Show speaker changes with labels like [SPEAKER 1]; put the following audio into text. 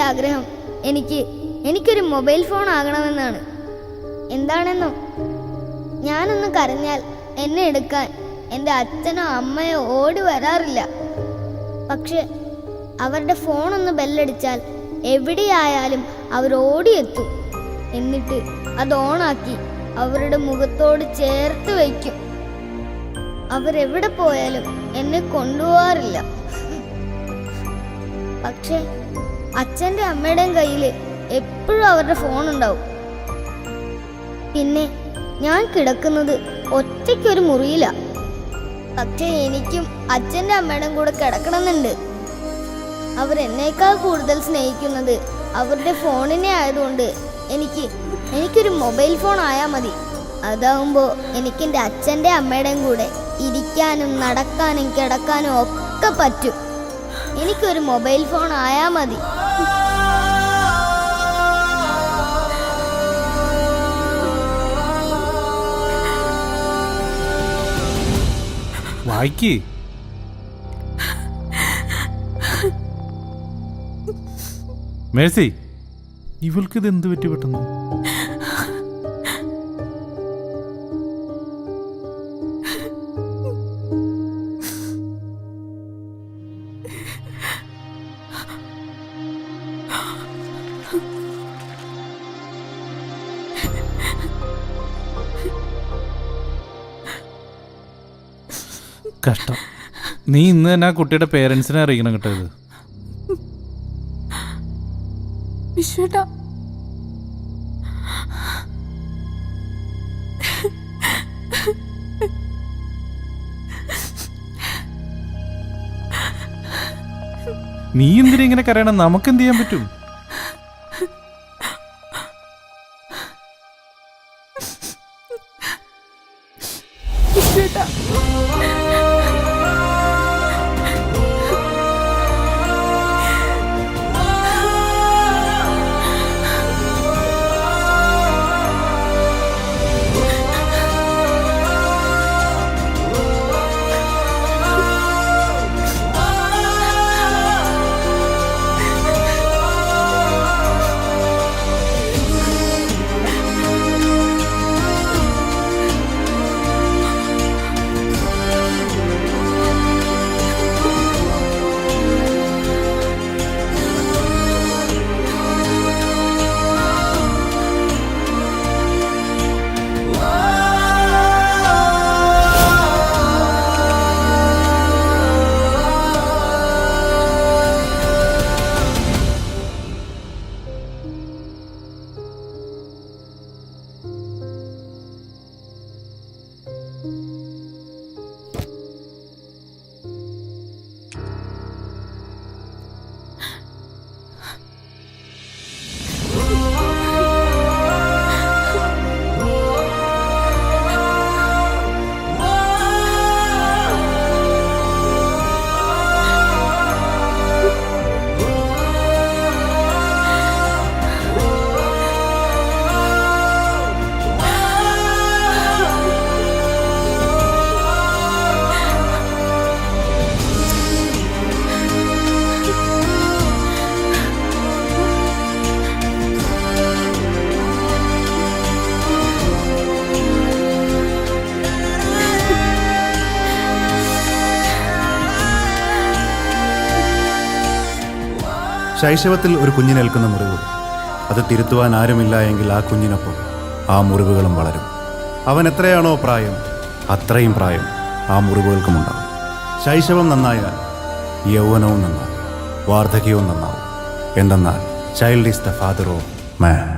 [SPEAKER 1] ആഗ്രഹം എനിക്കൊരു mobile phone ആകണമെന്നാണ്. എന്താണെന്നോ, ഞാനൊന്ന് കരഞ്ഞാൽ എന്നെ എടുക്കാൻ എൻ്റെ അച്ഛനോ അമ്മയോ ഓടി വരാറില്ല. പക്ഷെ അവരുടെ ഫോണൊന്ന് ബെല്ലടിച്ചാൽ എവിടെയായാലും അവർ ഓടിയെത്തും. എന്നിട്ട് അത് ഓണാക്കി അവരുടെ മുഖത്തോട് ചേർത്ത് വയ്ക്കും. അവരെവിടെ പോയാലും എന്നെ കൊണ്ടുപോകാറില്ല. പക്ഷെ അച്ഛൻ്റെ അമ്മയുടെയും കയ്യിൽ എപ്പോഴും അവരുടെ ഫോൺ ഉണ്ടാവും. പിന്നെ ഞാൻ കിടക്കുന്നത് ഒറ്റയ്ക്കൊരു മുറിയില്ല. പക്ഷെ എനിക്കും അച്ഛൻ്റെ അമ്മയുടെയും കൂടെ കിടക്കണമെന്നുണ്ട്. അവരെന്നേക്കാൾ കൂടുതൽ സ്നേഹിക്കുന്നത് അവരുടെ ഫോണിനെ ആയതുകൊണ്ട് എനിക്കൊരു മൊബൈൽ ഫോൺ ആയാൽ മതി. അതാവുമ്പോൾ എനിക്കെൻ്റെ അച്ഛൻ്റെ അമ്മയുടെയും കൂടെ ഇരിക്കാനും നടക്കാനും കിടക്കാനും ഒക്കെ പറ്റും. എനിക്കൊരു മൊബൈൽ ഫോൺ ആയാൽ മതി.
[SPEAKER 2] വായിക്കേ. മേഴ്സി, ഇവൾക്കിത് എന്ത് പറ്റി പെട്ടെന്ന്? കഷ്ടം. നീ ഇന്ന് തന്നെ ആ കുട്ടിയുടെ പേരൻസിനെ അറിയിക്കണം കേട്ടോ. ഇത്
[SPEAKER 3] വിശ്വേട്ടാ,
[SPEAKER 2] നീ എന്തിനാ ഇങ്ങനെ കരയണം? നമുക്ക് എന്ത് ചെയ്യാൻ പറ്റും?
[SPEAKER 3] വിശ്വേട്ടാ,
[SPEAKER 4] ശൈശവത്തിൽ ഒരു കുഞ്ഞിനേൽക്കുന്ന മുറിവ്, അത് തിരുത്തുവാൻ ആരുമില്ല എങ്കിൽ ആ കുഞ്ഞിനൊപ്പം ആ മുറിവുകളും വളരും. അവൻ എത്രയാണോ പ്രായം, അത്രയും പ്രായം ആ മുറിവുകൾക്കുമുണ്ടാവും. ശൈശവം നന്നായാൽ യൗവനവും നന്നാവും, വാർദ്ധക്യവും നന്നാവും. എന്തെന്നാൽ child is the father of man.